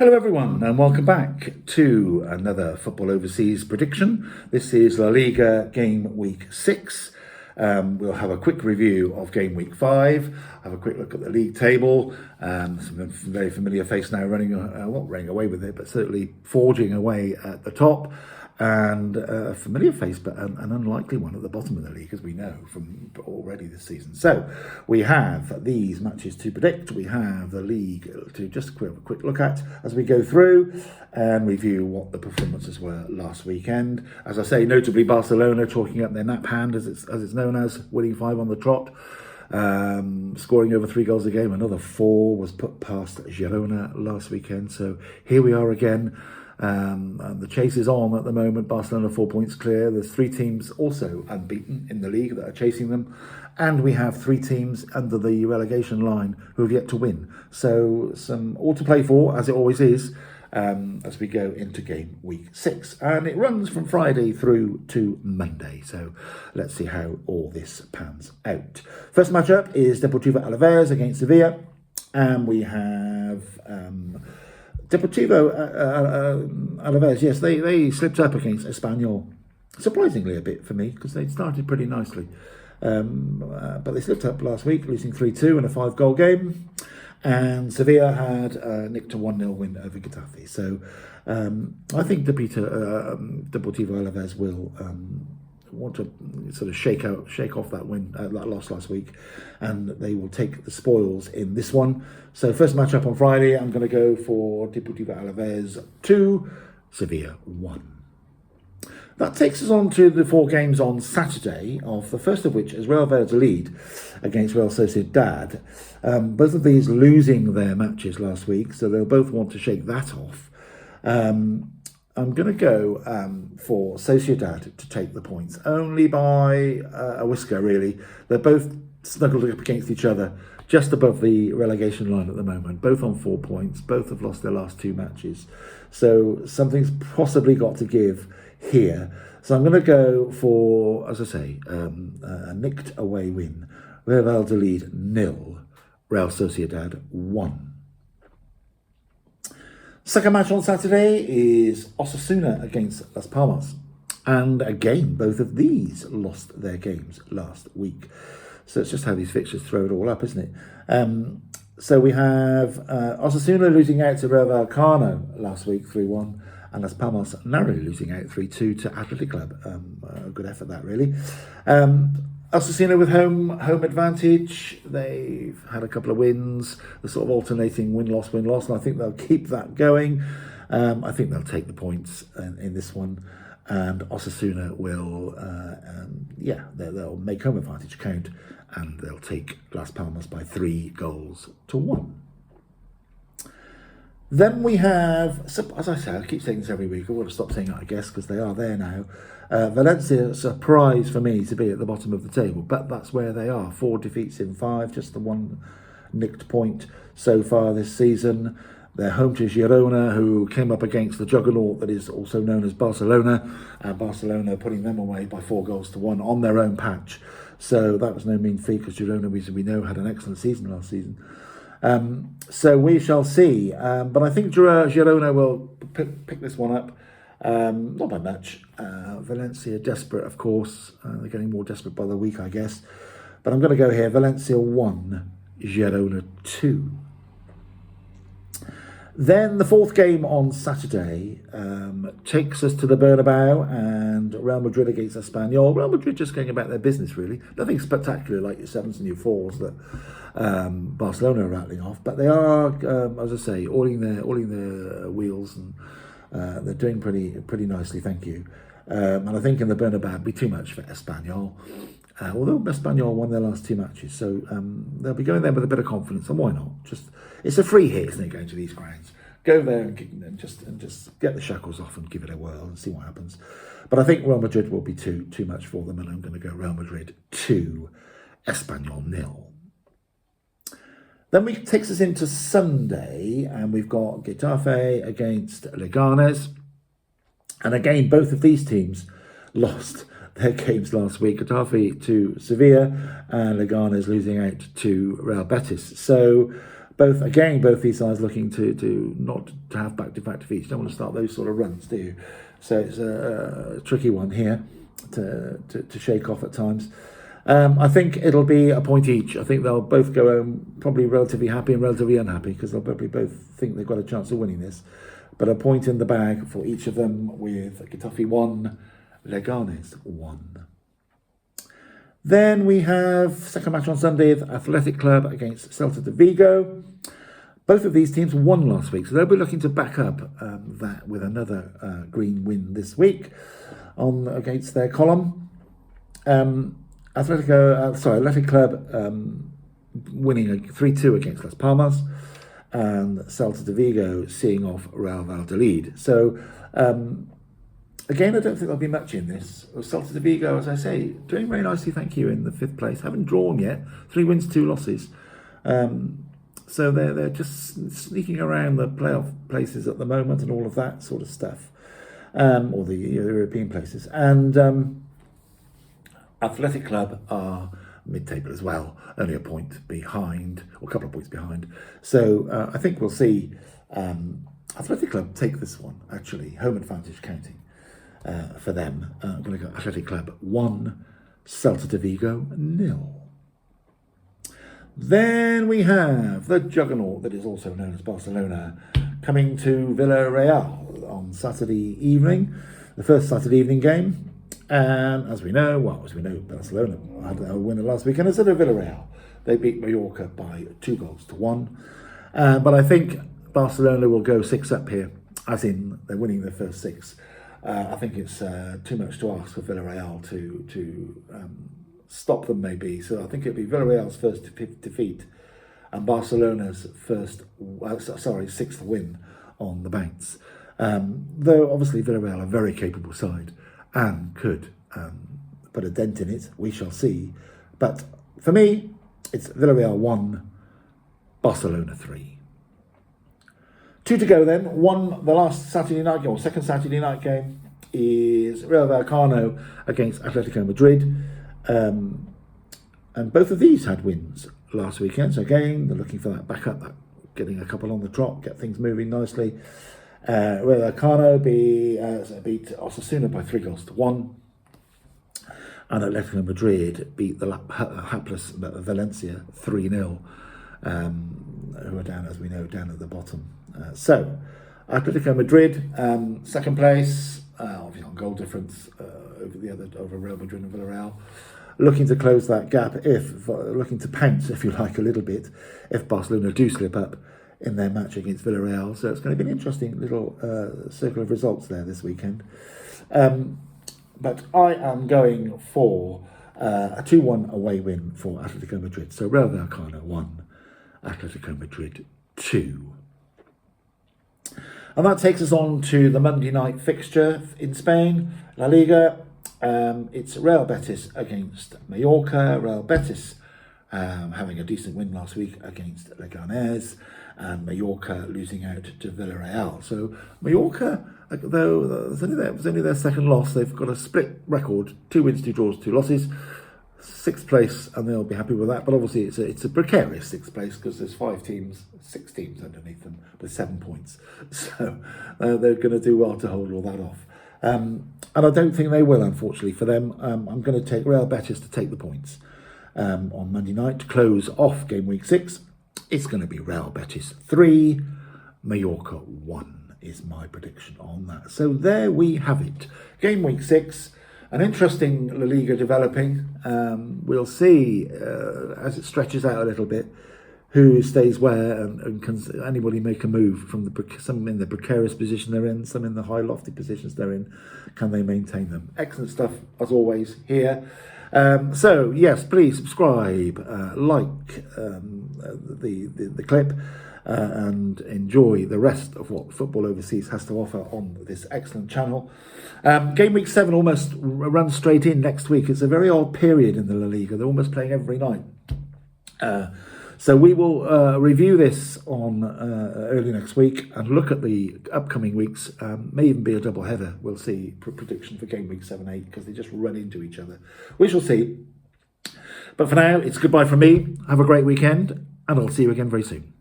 Hello everyone and welcome back to another Football Overseas prediction. This is La Liga Game Week 6. We'll have a quick review of Game Week 5, have a quick look at the league table. Some very familiar face now running, not running away with it, but certainly forging away at the top. And a familiar face, but an unlikely one at the bottom of the league, as we know from already this season. So we have these matches to predict. We have the league to just have a quick look at as we go through and review what the performances were last weekend. As I say, notably Barcelona chalking up their nap hand, as it's known as, winning 5 on the trot. Scoring over 3 goals a game. Another 4 was put past Girona last weekend. So here we are again. And the chase is on at the moment. Barcelona 4 points clear. There's 3 teams also unbeaten in the league that are chasing them. And we have 3 teams under the relegation line who have yet to win. So some all to play for, as it always is, as we go into game week 6. And it runs from Friday through to Monday. So let's see how all this pans out. First matchup is Deportivo Alaves against Sevilla. And we have Deportivo Alaves, yes, they slipped up against Espanyol, surprisingly a bit for me, because they started pretty nicely. But they slipped up last week, losing 3-2 in a 5-goal game. And Sevilla had nicked a 1-0 win over Getafe. So I think Deportivo Alaves will want to sort of shake off that win, that loss last week, and they will take the spoils in this one. So first matchup on Friday, I'm going to go for Deportivo Alaves 2, Sevilla 1. That takes us on to the 4 games on Saturday, of the first of which is Real Valladolid against Real Sociedad. Both of these losing their matches last week, so they'll both want to shake that off. I'm going to go for Sociedad to take the points, only by a whisker, really. They're both snuggled up against each other, just above the relegation line at the moment, both on 4 points. Both have lost their last 2 matches. So something's possibly got to give here. So I'm going to go for, as I say, a nicked away win. Real Valladolid 0, Real Sociedad 1. Second match on Saturday is Osasuna against Las Palmas. And again, both of these lost their games last week. So it's just how these fixtures throw it all up, isn't it? So we have Osasuna losing out to Rayo Vallecano last week, 3-1. And Las Palmas narrowly losing out 3-2 to Athletic Club. A good effort, that, really. Osasuna with home advantage. They've had a couple of wins, the sort of alternating win-loss, and I think they'll keep that going. I think they'll take the points in this one, and Osasuna will, they'll make home advantage count, and they'll take Las Palmas by 3-1. Then we have, as I say, I keep saying this every week. I want to stop saying that, I guess, because they are there now. Valencia, a surprise for me to be at the bottom of the table, but that's where they are. 4 defeats in 5, just the 1 nicked point so far this season. They're home to Girona, who came up against the juggernaut that is also known as Barcelona, and Barcelona putting them away by 4-1 on their own patch. So that was no mean feat, because Girona, as we know, had an excellent season last season. So we shall see. But I think Girona will pick this one up. Not by much. Valencia desperate, of course. They're getting more desperate by the week, I guess. But I'm going to go here. Valencia 1, Girona 2. Then the 4th game on Saturday takes us to the Bernabeu and Real Madrid against Espanyol. Real Madrid just going about their business, really. Nothing spectacular like your 7s and your 4s that Barcelona are rattling off. But they are, as I say, oiling their wheels, and they're doing pretty nicely, thank you. And I think in the Bernabeu it'd be too much for Espanyol. Although Espanyol won their last 2 matches, so they'll be going there with a bit of confidence, and why not? It's a free hit, isn't it, going to these grounds? Go there and just get the shackles off and give it a whirl and see what happens. But I think Real Madrid will be too much for them, and I'm going to go Real Madrid 2, Espanyol 0. Then it takes us into Sunday, and we've got Getafe against Leganés. And again, both of these teams lost their games last week. Getafe to Sevilla, and Leganés losing out to Real Betis. So both these sides looking to not to have back-to-back defeats. You don't want to start those sort of runs, do you? So it's a tricky one here to shake off at times. I think it'll be a point each. I think they'll both go home probably relatively happy and relatively unhappy, because they'll probably both think they've got a chance of winning this. But a point in the bag for each of them, with Getafe 1, Leganés 1. Then we have second match on Sunday, the Athletic Club against Celta Vigo. Both of these teams won last week, so they'll be looking to back up that with another green win this week against their column. Athletic Club winning 3-2 against Las Palmas, and Celta Vigo seeing off Real Valladolid. So again, I don't think there'll be much in this. Celta Vigo, as I say, doing very nicely, thank you, in the 5th place. Haven't drawn yet. 3 wins, 2 losses. So they're just sneaking around the playoff places at the moment and all of that sort of stuff, or the European places. And Athletic Club are mid-table as well, only a point behind, or a couple of points behind. So I think we'll see Athletic Club take this one, actually, home advantage counting for them. I'm going to go Athletic Club 1, Celta Vigo 0. Then we have the juggernaut that is also known as Barcelona coming to Villarreal on Saturday evening, the first Saturday evening game. And as we know, Barcelona had a winner last weekend instead of Villarreal. They beat Mallorca by 2-1. But I think Barcelona will go 6 up here, as in they're winning their first 6. I think it's too much to ask for Villarreal to stop them, maybe. So I think it'll be Villarreal's first defeat and Barcelona's 6th win on the bounce. Though obviously Villarreal are a very capable side and could put a dent in it. We shall see. But for me, it's Villarreal 1, Barcelona 3. 2 to go then. The last Saturday night game, or second Saturday night game, is Rayo Vallecano against Atletico Madrid. And both of these had wins last weekend. So again, they're looking for that backup, getting a couple on the trot, get things moving nicely. Rayo Vallecano beat Osasuna by 3-1. And Atletico Madrid beat the hapless Valencia 3-0, who are down, as we know, down at the bottom. So Atletico Madrid, second place, obviously on goal difference over Real Madrid and Villarreal, looking to close that gap, looking to pounce, if you like, a little bit, if Barcelona do slip up in their match against Villarreal. So it's going to be an interesting little circle of results there this weekend. But I am going for a 2-1 away win for Atletico Madrid. So Rayo Vallecano 1, Atletico Madrid 2. And that takes us on to the Monday night fixture in Spain, La Liga. It's Real Betis against Mallorca. Real Betis having a decent win last week against Leganés, and Mallorca losing out to Villarreal. So Mallorca, though it was only their second loss, they've got a split record: 2 wins, 2 draws, 2 losses. 6th place, and they'll be happy with that. But obviously, it's a precarious 6th place because there's 6 teams underneath them with 7 points. So they're going to do well to hold all that off. And I don't think they will, unfortunately, for them. I'm going to take Real Betis to take the points on Monday night to close off game week 6. It's going to be Real Betis 3, Mallorca 1 is my prediction on that. So there we have it. Game week 6. An interesting La Liga developing. We'll see as it stretches out a little bit who stays where, and can anybody make a move from some in the precarious position they're in, some in the high lofty positions they're in. Can they maintain them? Excellent stuff as always here. So yes, please subscribe, like the clip, and enjoy the rest of what Football Overseas has to offer on this excellent channel. Game week 7 almost runs straight in next week. It's a very odd period in the La Liga. They're almost playing every night. So we will review this on early next week and look at the upcoming weeks. May even be a double header. We'll see. Prediction for game week 7, 8, because they just run into each other. We shall see. But for now, it's goodbye from me. Have a great weekend, and I'll see you again very soon.